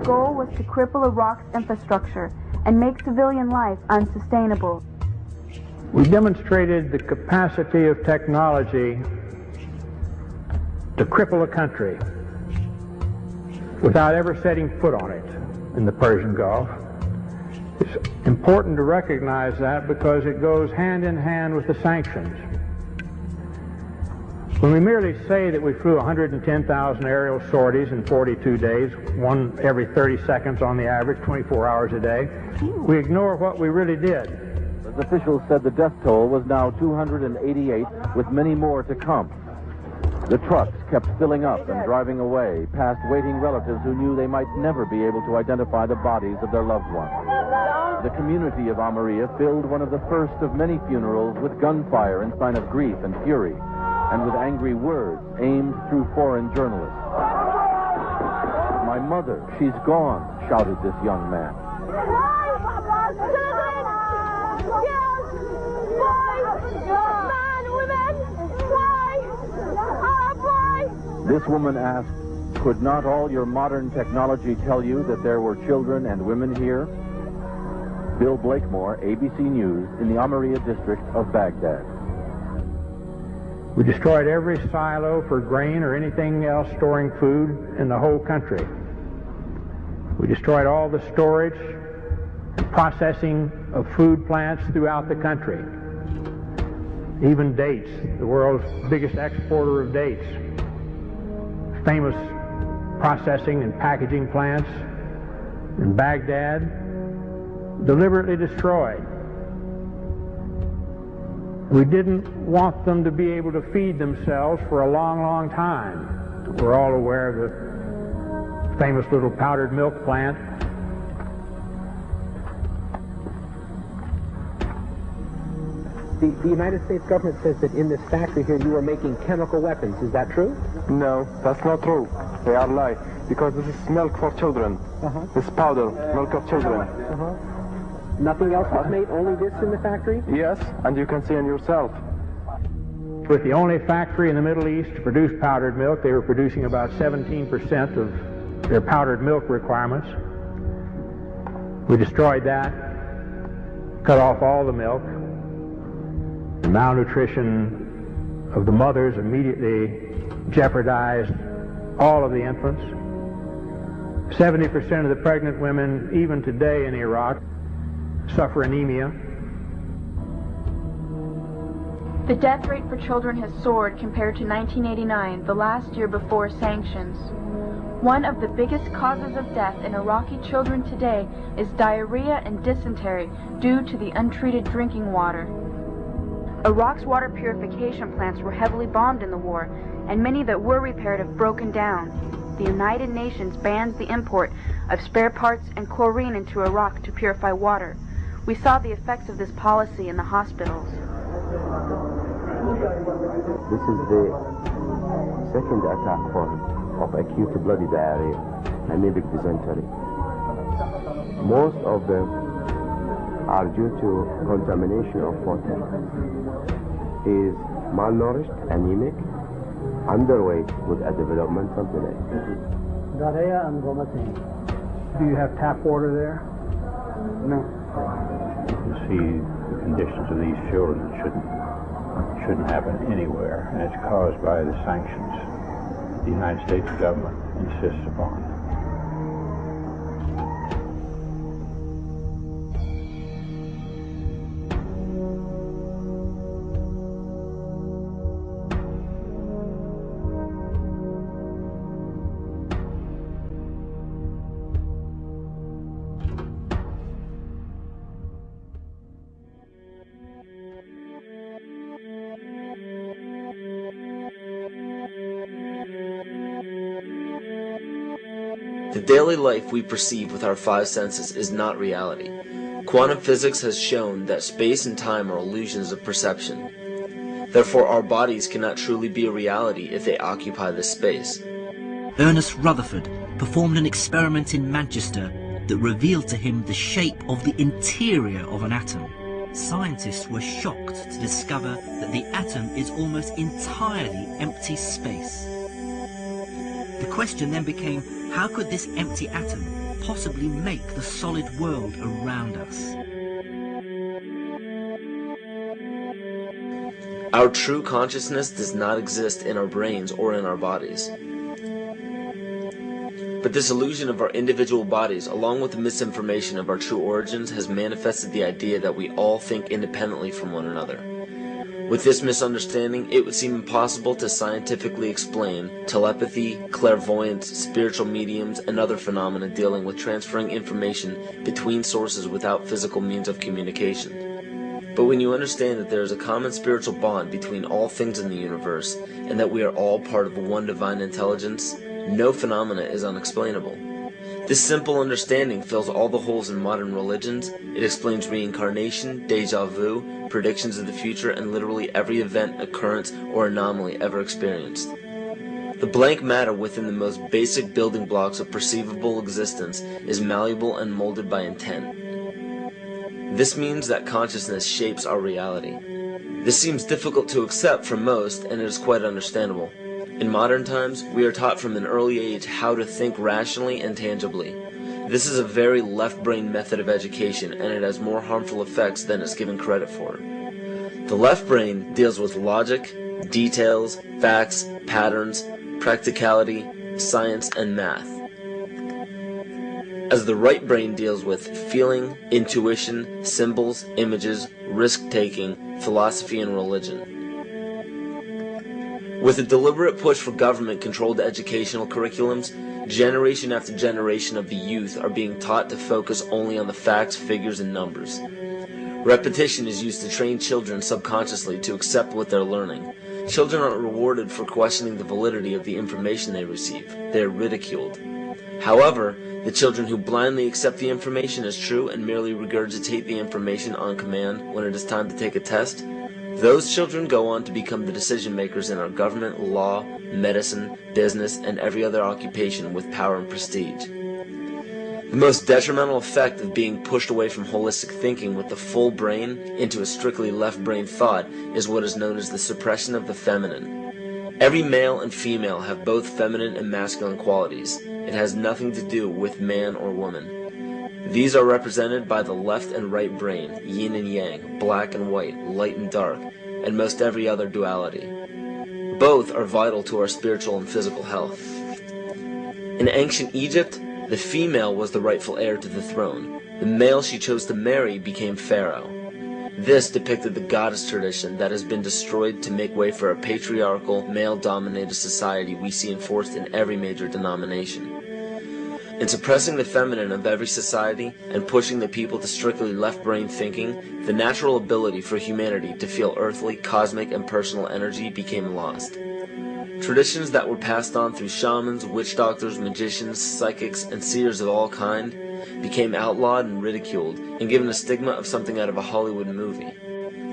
goal was to cripple Iraq's infrastructure and make civilian life unsustainable. We demonstrated the capacity of technology to cripple a country without ever setting foot on it in the Persian Gulf. It's important to recognize that because it goes hand in hand with the sanctions. When we merely say that we flew 110,000 aerial sorties in 42 days, one every 30 seconds on the average, 24 hours a day, we ignore what we really did. As officials said, the death toll was now 288, with many more to come. The trucks kept filling up and driving away, past waiting relatives who knew they might never be able to identify the bodies of their loved ones. The community of Almeria filled one of the first of many funerals with gunfire in sign of grief and fury, and with angry words aimed through foreign journalists. "My mother, she's gone," shouted this young man. This woman asked, "Could not all your modern technology tell you that there were children and women here?" Bill Blakemore, ABC News, in the Almeria district of Baghdad. We destroyed every silo for grain or anything else storing food in the whole country. We destroyed all the storage and processing of food plants throughout the country. Even dates, the world's biggest exporter of dates. Famous processing and packaging plants in Baghdad, deliberately destroyed. We didn't want them to be able to feed themselves for a long, long time. We're all aware of the famous little powdered milk plant. The United States government says that in this factory here you were making chemical weapons. Is that true? No, that's not true. They are lying. Because this is milk for children. This powder, milk of children. Nothing else was made, only this in the factory? Yes, and you can see in yourself. With the only factory in the Middle East to produce powdered milk, they were producing about 17% of their powdered milk requirements. We destroyed that, cut off all the milk. The malnutrition of the mothers immediately jeopardized all of the infants. 70% of the pregnant women, even today in Iraq, suffer anemia. The death rate for children has soared compared to 1989, the last year before sanctions. One of the biggest causes of death in Iraqi children today is diarrhea and dysentery due to the untreated drinking water. Iraq's water purification plants were heavily bombed in the war, and many that were repaired have broken down. The United Nations bans the import of spare parts and chlorine into Iraq to purify water. We saw the effects of this policy in the hospitals. This is the second attack form of acute bloody diarrhea, anemic dysentery. Most of them are due to contamination of water. He is malnourished, anemic, underweight with a developmental delay. Do you have tap water there? No. You see the conditions of these children shouldn't happen anywhere, and it's caused by the sanctions the United States government insists upon. The daily life we perceive with our five senses is not reality. Quantum physics has shown that space and time are illusions of perception. Therefore, our bodies cannot truly be a reality if they occupy this space. Ernest Rutherford performed an experiment in Manchester that revealed to him the shape of the interior of an atom. Scientists were shocked to discover that the atom is almost entirely empty space. The question then became, how could this empty atom possibly make the solid world around us. Our true consciousness does not exist in our brains or in our bodies. But this illusion of our individual bodies, along with the misinformation of our true origins, has manifested the idea that we all think independently from one another. With this misunderstanding, it would seem impossible to scientifically explain telepathy, clairvoyance, spiritual mediums, and other phenomena dealing with transferring information between sources without physical means of communication. But when you understand that there is a common spiritual bond between all things in the universe, and that we are all part of one divine intelligence, no phenomena is unexplainable. This simple understanding fills all the holes in modern religions. It explains reincarnation, deja vu, predictions of the future, and literally every event, occurrence, or anomaly ever experienced. The blank matter within the most basic building blocks of perceivable existence is malleable and molded by intent. This means that consciousness shapes our reality. This seems difficult to accept for most, and it is quite understandable. In modern times, we are taught from an early age how to think rationally and tangibly. This is a very left-brain method of education, and it has more harmful effects than it's given credit for. The left brain deals with logic, details, facts, patterns, practicality, science, and math, as the right brain deals with feeling, intuition, symbols, images, risk-taking, philosophy, and religion. With a deliberate push for government-controlled educational curriculums, generation after generation of the youth are being taught to focus only on the facts, figures, and numbers. Repetition is used to train children subconsciously to accept what they're learning. Children aren't rewarded for questioning the validity of the information they receive. They are ridiculed. However, the children who blindly accept the information as true and merely regurgitate the information on command when it is time to take a test, those children go on to become the decision makers in our government, law, medicine, business, and every other occupation with power and prestige. The most detrimental effect of being pushed away from holistic thinking with the full brain into a strictly left brain thought is what is known as the suppression of the feminine. Every male and female have both feminine and masculine qualities. It has nothing to do with man or woman. These are represented by the left and right brain, yin and yang, black and white, light and dark, and most every other duality. Both are vital to our spiritual and physical health. In ancient Egypt, the female was the rightful heir to the throne. The male she chose to marry became pharaoh. This depicted the goddess tradition that has been destroyed to make way for a patriarchal, male-dominated society we see enforced in every major denomination. In suppressing the feminine of every society and pushing the people to strictly left-brain thinking, the natural ability for humanity to feel earthly, cosmic, and personal energy became lost. Traditions that were passed on through shamans, witch doctors, magicians, psychics, and seers of all kind became outlawed and ridiculed and given a stigma of something out of a Hollywood movie.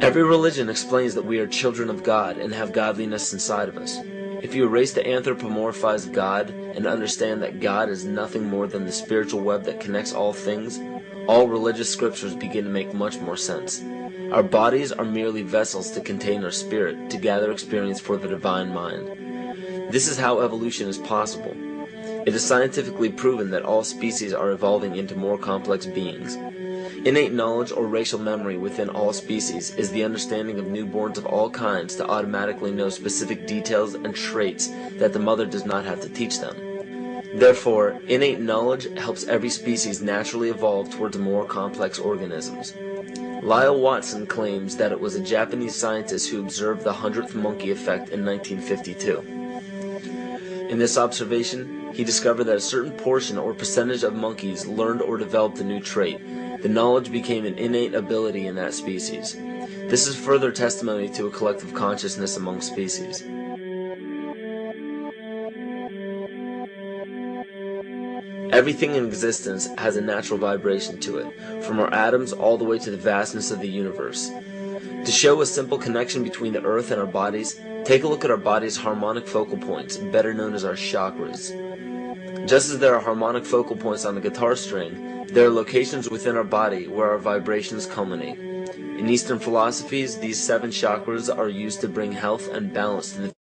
Every religion explains that we are children of God and have godliness inside of us. If you erase the anthropomorphized God and understand that God is nothing more than the spiritual web that connects all things, all religious scriptures begin to make much more sense. Our bodies are merely vessels to contain our spirit, to gather experience for the divine mind. This is how evolution is possible. It is scientifically proven that all species are evolving into more complex beings. Innate knowledge or racial memory within all species is the understanding of newborns of all kinds to automatically know specific details and traits that the mother does not have to teach them. Therefore, innate knowledge helps every species naturally evolve towards more complex organisms. Lyle Watson claims that it was a Japanese scientist who observed the 100th monkey effect in 1952. In this observation, he discovered that a certain portion or percentage of monkeys learned or developed a new trait. The knowledge became an innate ability in that species. This is further testimony to a collective consciousness among species. Everything in existence has a natural vibration to it, from our atoms all the way to the vastness of the universe. To show a simple connection between the earth and our bodies, take a look at our body's harmonic focal points, better known as our chakras. Just as there are harmonic focal points on the guitar string, there are locations within our body where our vibrations culminate. In Eastern philosophies, these 7 chakras are used to bring health and balance to the